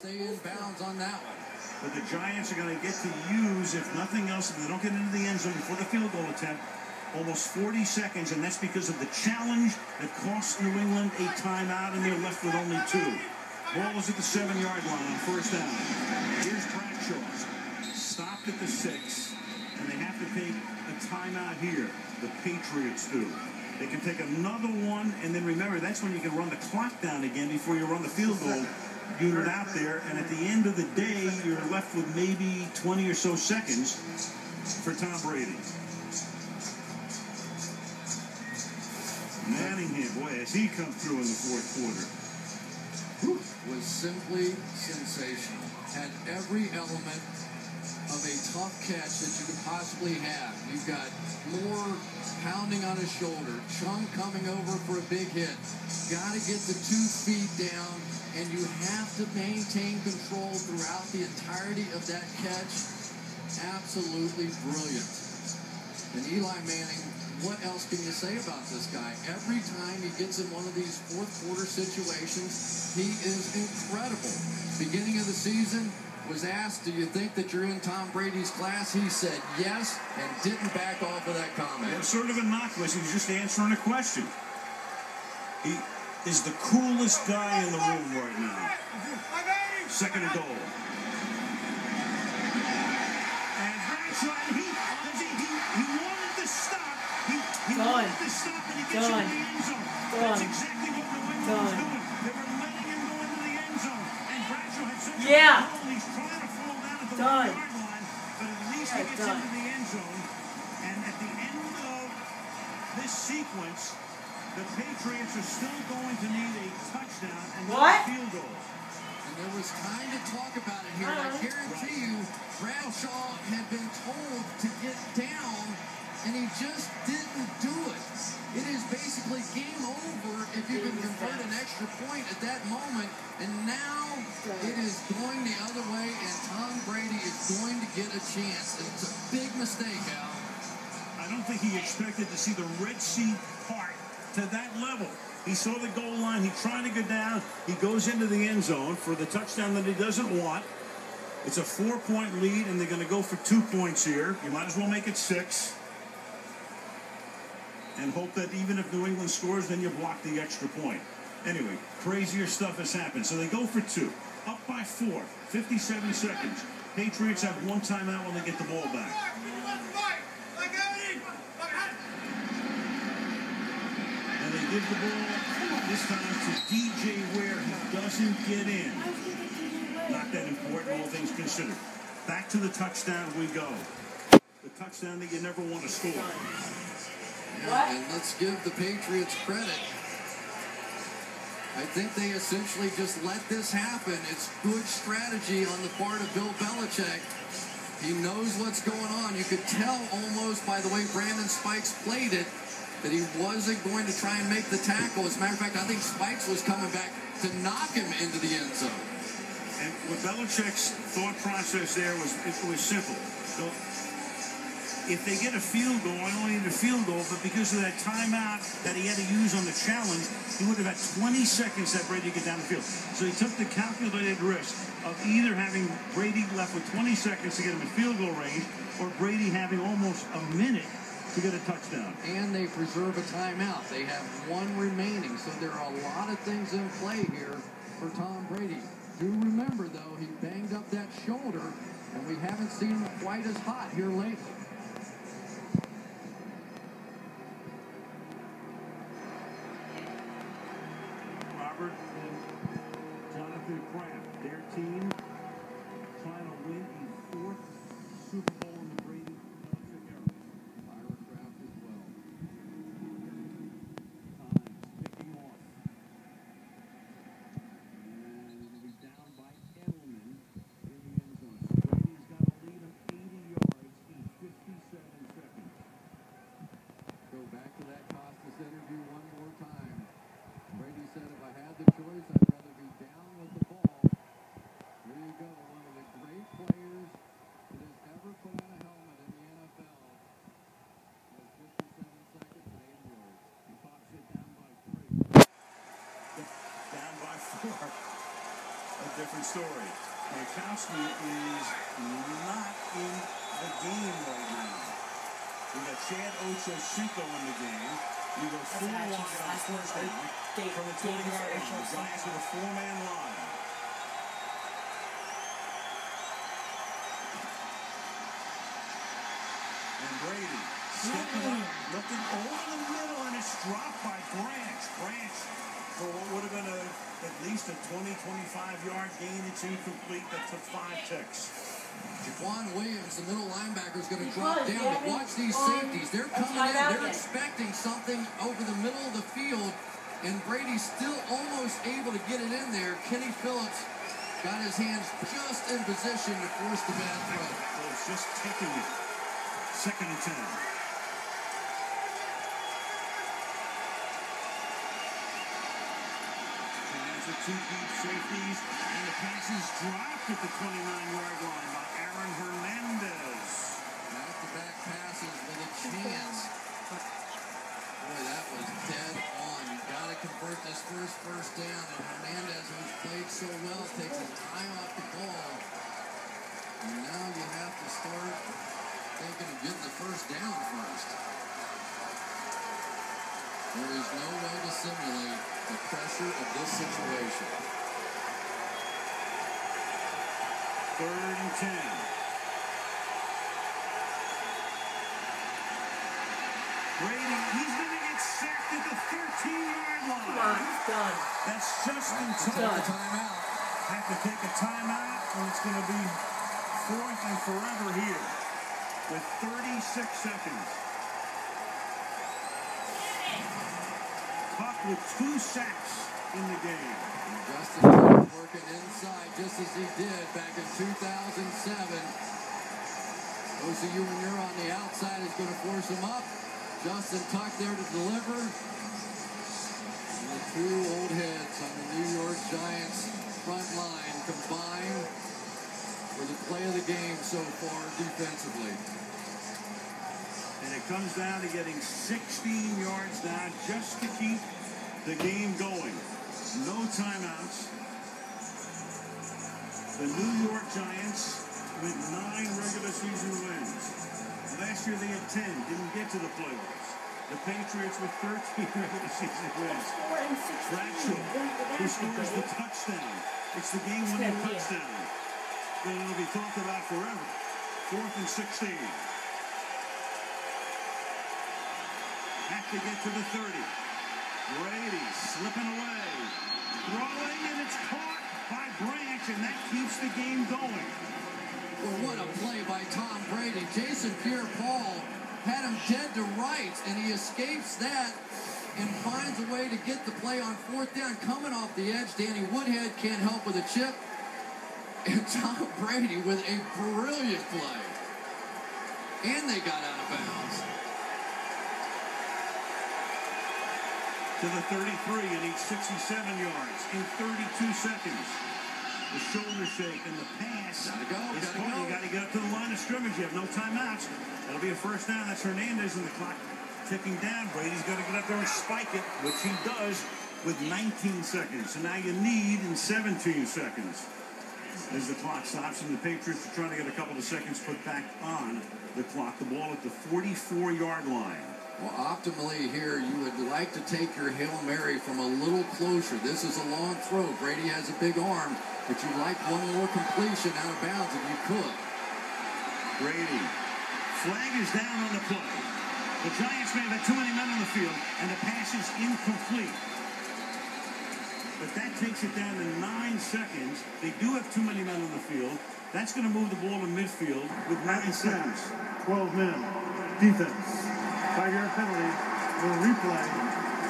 Stay in bounds on that one. But the Giants are going to get to use, if nothing else, if they don't get into the end zone before the field goal attempt, almost 40 seconds, and that's because of the challenge that cost New England a timeout, and they're left with only 2. Ball is at the 7-yard line on first down. Here's Bradshaw. Stopped at the 6, and they have to take a timeout here. The Patriots do. They can take another one, and then remember, that's when you can run the clock down again before you run the field goal unit out there, and at the end of the day, you're left with maybe 20 or so seconds for Tom Brady. Manningham, boy, as he comes through in the fourth quarter. Was simply sensational. Had every element of a tough catch that you could possibly have. You've got Moore pounding on his shoulder, Chung coming over for a big hit. Got to get the 2 feet down, and you have to maintain control throughout the entirety of that catch. Absolutely brilliant. And Eli Manning, what else can you say about this guy? Every time he gets in one of these fourth quarter situations, he is incredible. Beginning of the season, was asked, do you think that you're in Tom Brady's class? He said yes, and didn't back off of that comment. It was sort of innocuous. He was just answering a question. He is the coolest guy in the room right now. Second and goal. And Bradshaw, he wanted to stop. He wanted to stop, and he gets into the end zone. That's exactly what New England was doing. They were letting him go into the end zone. And Bradshaw had such a control. He's trying to fall down at the 1-yard line, but at least he gets into the end zone. And at the end of this sequence, the Patriots are still going to need a touchdown and not a field goal. And there was time to talk about it here. I guarantee you, Bradshaw had been told to get down, and he just didn't do it. It is basically game over if you can convert an extra point at that moment. And now it is going the other way, and Tom Brady is going to get a chance. It's a big mistake, Al. I don't think he expected to see the Red Sea part to that level. He saw the goal line. He tried to go down. He goes into the end zone for the touchdown that he doesn't want. It's a 4-point lead, and they're going to go for 2 points here. You might as well make it 6. And hope that even if New England scores, then you block the extra point. Anyway, crazier stuff has happened. So they go for 2. Up by 4. 57 seconds. Patriots have 1 timeout when they get the ball back. And they give the ball this time to DJ Ware, who doesn't get in. Not that important, all things considered. Back to the touchdown we go. The touchdown that you never want to score. Yeah, and let's give the Patriots credit. I think they essentially just let this happen. It's good strategy on the part of Bill Belichick. He knows what's going on. You could tell almost by the way Brandon Spikes played it that he wasn't going to try and make the tackle. As a matter of fact, I think Spikes was coming back to knock him into the end zone. And what Belichick's thought process there was simple. So if they get a field goal, I only need a field goal, but because of that timeout that he had to use on the challenge, he would have had 20 seconds that Brady get down the field. So he took the calculated risk of either having Brady left with 20 seconds to get him in field goal range, or Brady having almost a minute to get a touchdown. And they preserve a timeout. They have 1 remaining, so there are a lot of things in play here for Tom Brady. Do remember, though, he banged up that shoulder, and we haven't seen him quite as hot here lately. Robert and Jonathan Kraft, their team trying to win a 4th Super Bowl in the Brady Belichick era. Byron Kraft as well. Times picking off. And it'll be down by Edelman in the end zone. So Brady's got a lead of 80 yards in 57 seconds. Go back to that Costas interview one more time. Brady said, if I had the choice, I'd rather be down with the ball. Here you Gronkowski is not in the game right now. We got Chad Ochocinco in the game. We go full walk on first down from the 20-yard line. The Giants with a four-man line. And Brady stepping up, looking over the middle, and it's dropped by Branch. Branch, for what would have been at least a 20-25-yard gain. It's incomplete. That took 5 ticks. Jaquan Williams, the middle linebacker, is going to drop down. But watch these safeties. They're coming in. They're expecting something over the middle of the field. And Brady's still almost able to get it in there. Kenny Phillips got his hands just in position to force the bad throw. So it's just taking it. 2nd and 10. With 2 deep safeties, and the pass is dropped at the 29-yard line by Aaron Hernandez. Back-to-back passes with a chance. Boy, that was dead on. You got to convert this first down, and Hernandez, who's played so well, takes his eye off the ball. And now you have to start thinking of getting the first down first. There is no way to simulate the pressure of this situation. 3rd and 10. Brady, he's going to get sacked at the 13-yard line. Come on, he's done. That's Justin Tucker. Timeout. Have to take a timeout, and it's going to be 4th and forever here with 36 seconds. Tuck with 2 sacks in the game. And Justin Tucker working inside just as he did back in 2007. Those of you when you're on the outside is going to force him up. Justin Tuck there to deliver. And the 2 old heads on the New York Giants front line combine for the play of the game so far defensively. And it comes down to getting 16 yards now just to keep the game going. No timeouts. The New York Giants with 9 regular season wins. Last year they had 10, didn't get to the playoffs. The Patriots with 13 regular season wins. Bradshaw, who scores the touchdown. It's the game-winning touchdown. But it'll be talked about forever. 4th and 16. Have to get to the 30. Brady slipping away. Throwing, and it's caught by Branch, and that keeps the game going. Well, what a play by Tom Brady. Jason Pierre-Paul had him dead to rights, and he escapes that and finds a way to get the play on 4th down. Coming off the edge, Danny Woodhead can't help with a chip. And Tom Brady with a brilliant play. And they got out of bounds. To the 33, and needs 67 yards in 32 seconds. The shoulder shake and the pass. Gotta go. You got to get up to the line of scrimmage. You have no timeouts. That'll be a first down. That's Hernandez, and the clock ticking down. Brady's got to get up there and spike it, which he does with 19 seconds. So now you need in 17 seconds. As the clock stops, and the Patriots are trying to get a couple of seconds put back on the clock. The ball at the 44-yard line. Well, optimally here, you would like to take your Hail Mary from a little closer. This is a long throw. Brady has a big arm, but you'd like one more completion out of bounds if you could. Brady. Flag is down on the play. The Giants may have had too many men on the field, and the pass is incomplete. But that takes it down to 9 seconds. They do have too many men on the field. That's going to move the ball to midfield with 9 seconds. 12 men. Defense. 5-yard penalty. We'll replay.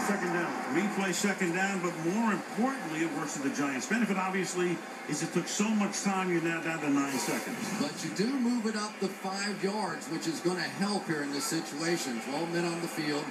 2nd down. Replay 2nd down, but more importantly, it works to the Giants' benefit, obviously, is it took so much time, you're now down to 9 seconds. But you do move it up the 5 yards, which is going to help here in this situation. 12 men on the field,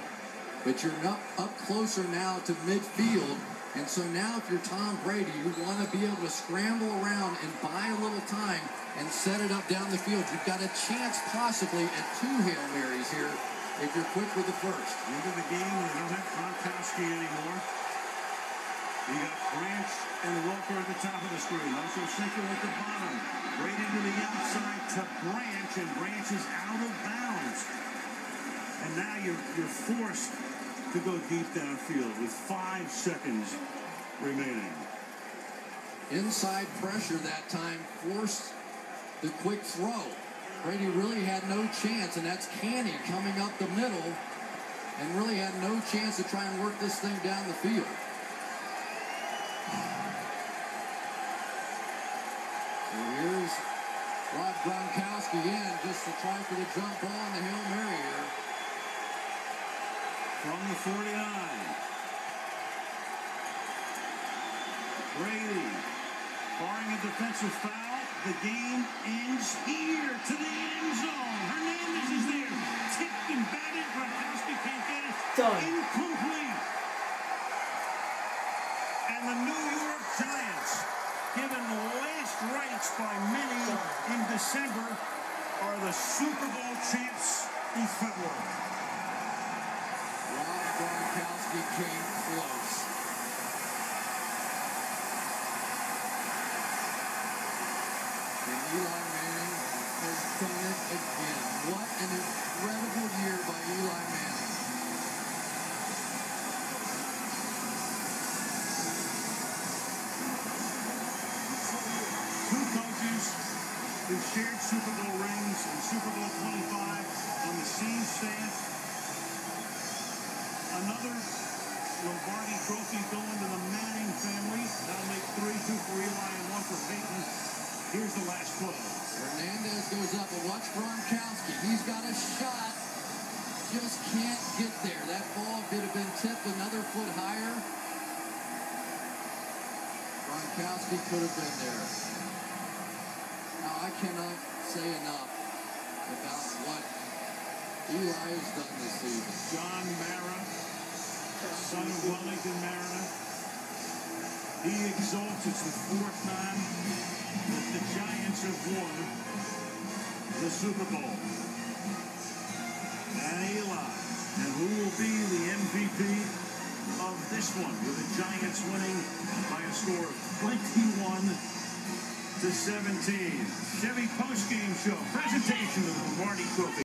but you're up closer now to midfield. And so now if you're Tom Brady, you want to be able to scramble around and buy a little time and set it up down the field. You've got a chance possibly at 2 Hail Marys here if you're quick with the first. Into the game, we don't have Gronkowski anymore. You got Branch and Welker at the top of the screen. Also Cinco at the bottom. Right into the outside to Branch, and Branch is out of bounds. And now you're forced to go deep downfield with 5 seconds remaining. Inside pressure that time forced the quick throw. Brady really had no chance, and that's Canny coming up the middle and really had no chance to try and work this thing down the field. So here's Rob Gronkowski in just to try for the jump ball and the Hail Mary here. From the 49. Brady, barring a defensive foul, the game ends here to the end zone. Hernandez is there. Tipped and batted. Gronkowski can't get it. Done. Incomplete. And the New York Giants, given last rites by many in December, are the Super Bowl champs in February. Rob Gronkowski came close. And Eli Manning has done it again. What an incredible year by Eli Manning. Two coaches who shared Super Bowl rings in Super Bowl 25 on the same staff. Another Lombardi trophy going to the Manning family. That'll make 3, 2 for Eli and 1 for Peyton. Here's the last play. Hernandez goes up, and watch Gronkowski. He's got a shot. Just can't get there. That ball could have been tipped another foot higher. Gronkowski could have been there. Now, I cannot say enough about what Eli has done this season. John Mara, son of Wellington Mariner. He exults. It's the 4th time that the Giants have won the Super Bowl. And Eli, and who will be the MVP of this one, with the Giants winning by a score of 21-17. Chevy postgame show, presentation of the Lombardi Trophy.